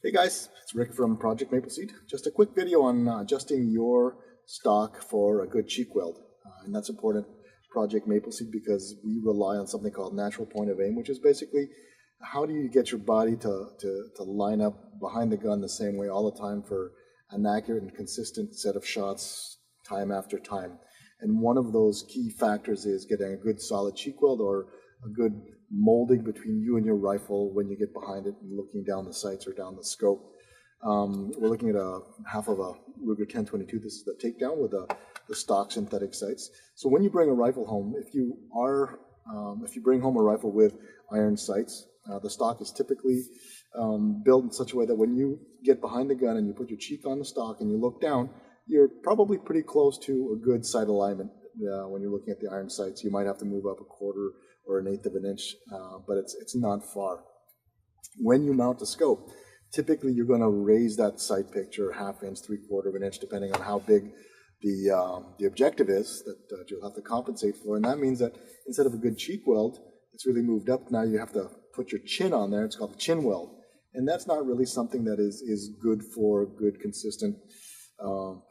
Hey guys, it's Rick from Project Mapleseed. Just a quick video on adjusting your stock for a good cheek weld. And that's important, Project Mapleseed, because we rely on something called natural point of aim, which is basically how do you get your body to line up behind the gun the same way all the time for an accurate and consistent set of shots time after time. And one of those key factors is getting a good solid cheek weld or a good molding between you and your rifle when you get behind it and looking down the sights or down the scope. We're looking at a half of a Ruger 1022. This is the takedown with the stock synthetic sights. So when you bring a rifle home, if you bring home a rifle with iron sights, the stock is typically built in such a way that when you get behind the gun and you put your cheek on the stock and you look down, you're probably pretty close to a good sight alignment. When you're looking at the iron sights, you might have to move up a quarter or an eighth of an inch, but it's not far. When you mount the scope, typically you're going to raise that sight picture half inch, three-quarter of an inch, depending on how big the objective is that you'll have to compensate for. And that means that instead of a good cheek weld, it's really moved up. Now you have to put your chin on there. It's called the chin weld. And that's not really something that is good for good, consistent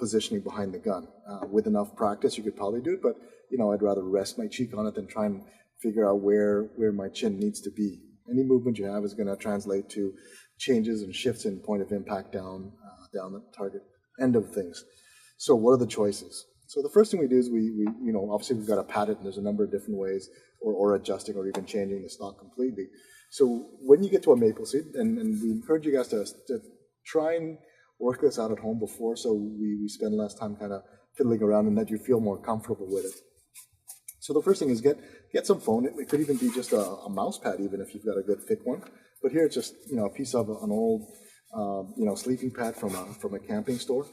positioning behind the gun. With enough practice, you could probably do it, but I'd rather rest my cheek on it than try and figure out where my chin needs to be. Any movement you have is going to translate to changes and shifts in point of impact down the target end of things. So what are the choices? So the first thing we do is we obviously we've got to pat it, and there's a number of different ways, or adjusting or even changing the stock completely. So when you get to a Mapleseed, and we encourage you guys to try and work this out at home before, so we spend less time kind of fiddling around and that you feel more comfortable with it. So the first thing is get some foam. It could even be just a mouse pad, even if you've got a good thick one. But here it's just a piece of an old sleeping pad from a camping store.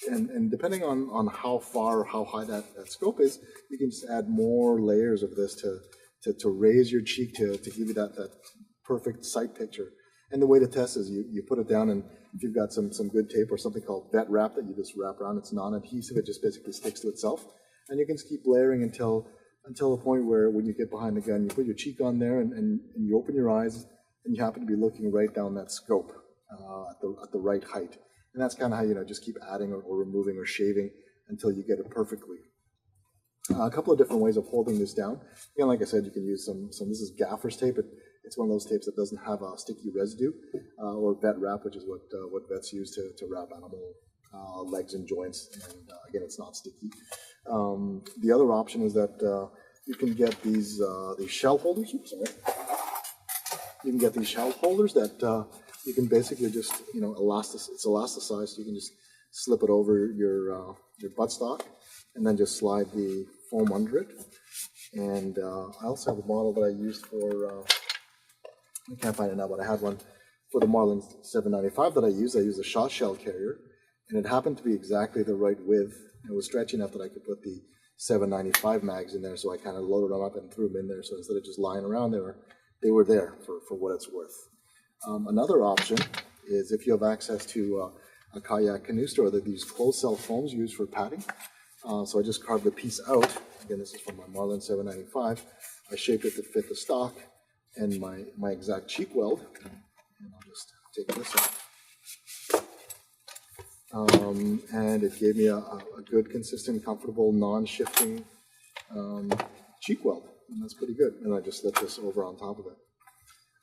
And depending on how far or how high that scope is, you can just add more layers of this to raise your cheek to give you that perfect sight picture. And the way to test is you put it down, and if you've got some good tape or something called vet wrap that you just wrap around, it's non-adhesive, it just basically sticks to itself. And you can just keep layering until the point where when you get behind the gun, you put your cheek on there and you open your eyes and you happen to be looking right down that scope at the right height. And that's kind of how just keep adding or removing or shaving until you get it perfectly. A couple of different ways of holding this down. Again, like I said, you can use some this is gaffer's tape. It's one of those tapes that doesn't have a sticky residue, or vet wrap, which is what vets use to wrap animal legs and joints. And again, it's not sticky. The other option is that you can get these shell holders. Oops, sorry. You can get these shell holders that you can basically just it's elasticized, so you can just slip it over your buttstock and then just slide the foam under it. And I also have a model that I used for I can't find it now, but I had one for the Marlin 795 that I used. I used a shot shell carrier, and it happened to be exactly the right width. It was stretchy enough that I could put the 795 mags in there, so I kind of loaded them up and threw them in there. So instead of just lying around, they were there for what it's worth. Another option is if you have access to a kayak canoe store, that these closed cell foams used for padding. So I just carved a piece out. Again, this is from my Marlin 795. I shaped it to fit the stock and my exact cheek weld. And I'll just take this off. And it gave me a good, consistent, comfortable, non-shifting cheek weld. And that's pretty good. And I just slip this over on top of it.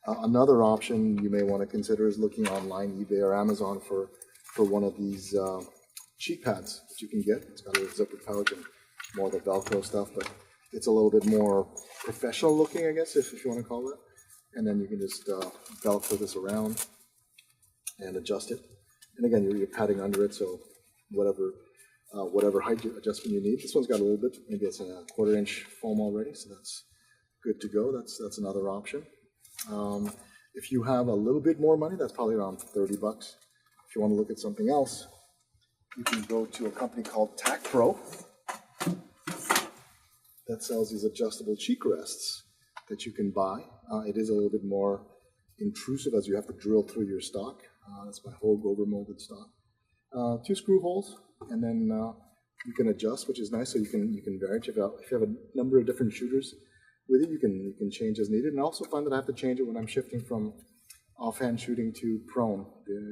Another option you may want to consider is looking online, eBay or Amazon for one of these cheek pads that you can get. It's got a zipper pouch and more of the Velcro stuff, but it's a little bit more professional looking, I guess, if you want to call it. And then you can just Velcro this around and adjust it. And again, you're padding under it, so whatever height adjustment you need. This one's got a little bit, maybe it's a 1/4 inch foam already, so that's good to go. That's another option. If you have a little bit more money, that's probably around $30. If you want to look at something else, you can go to a company called Tac Pro that sells these adjustable cheek rests that you can buy. It is a little bit more intrusive as you have to drill through your stock. That's my whole over molded stock. 2 screw holes, and then you can adjust, which is nice. So you can vary. If you have a number of different shooters with it, you can change as needed. And I also find that I have to change it when I'm shifting from offhand shooting to prone.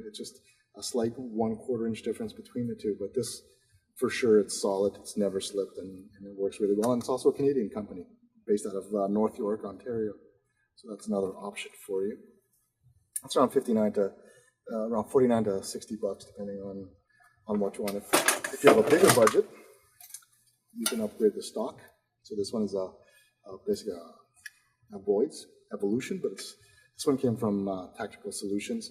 It's just a slight 1/4 inch difference between the two, but this, for sure, it's solid, it's never slipped, and it works really well. And it's also a Canadian company based out of North York, Ontario. So that's another option for you. It's around around 49 to 60 bucks, depending on what you want. If you have a bigger budget, you can upgrade the stock. So this one is basically a Boyd's Evolution, but this one came from Tactical Solutions.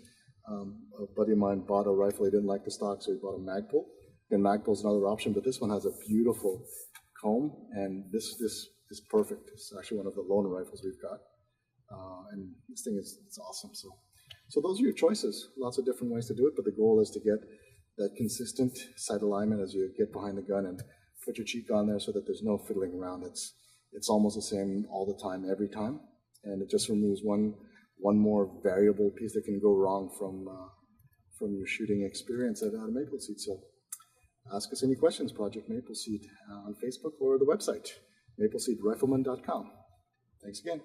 A buddy of mine bought a rifle. He didn't like the stock, so he bought a Magpul. And Magpul is another option, but this one has a beautiful comb, and this is perfect. It's actually one of the loaner rifles we've got, and this thing it's awesome. So those are your choices. Lots of different ways to do it, but the goal is to get that consistent sight alignment as you get behind the gun and put your cheek on there so that there's no fiddling around. It's almost the same all the time, every time, and it just removes one more variable piece that can go wrong from your shooting experience at Mapleseed. So ask us any questions, Project Mapleseed, on Facebook or the website, mapleseedrifleman.com. Thanks again.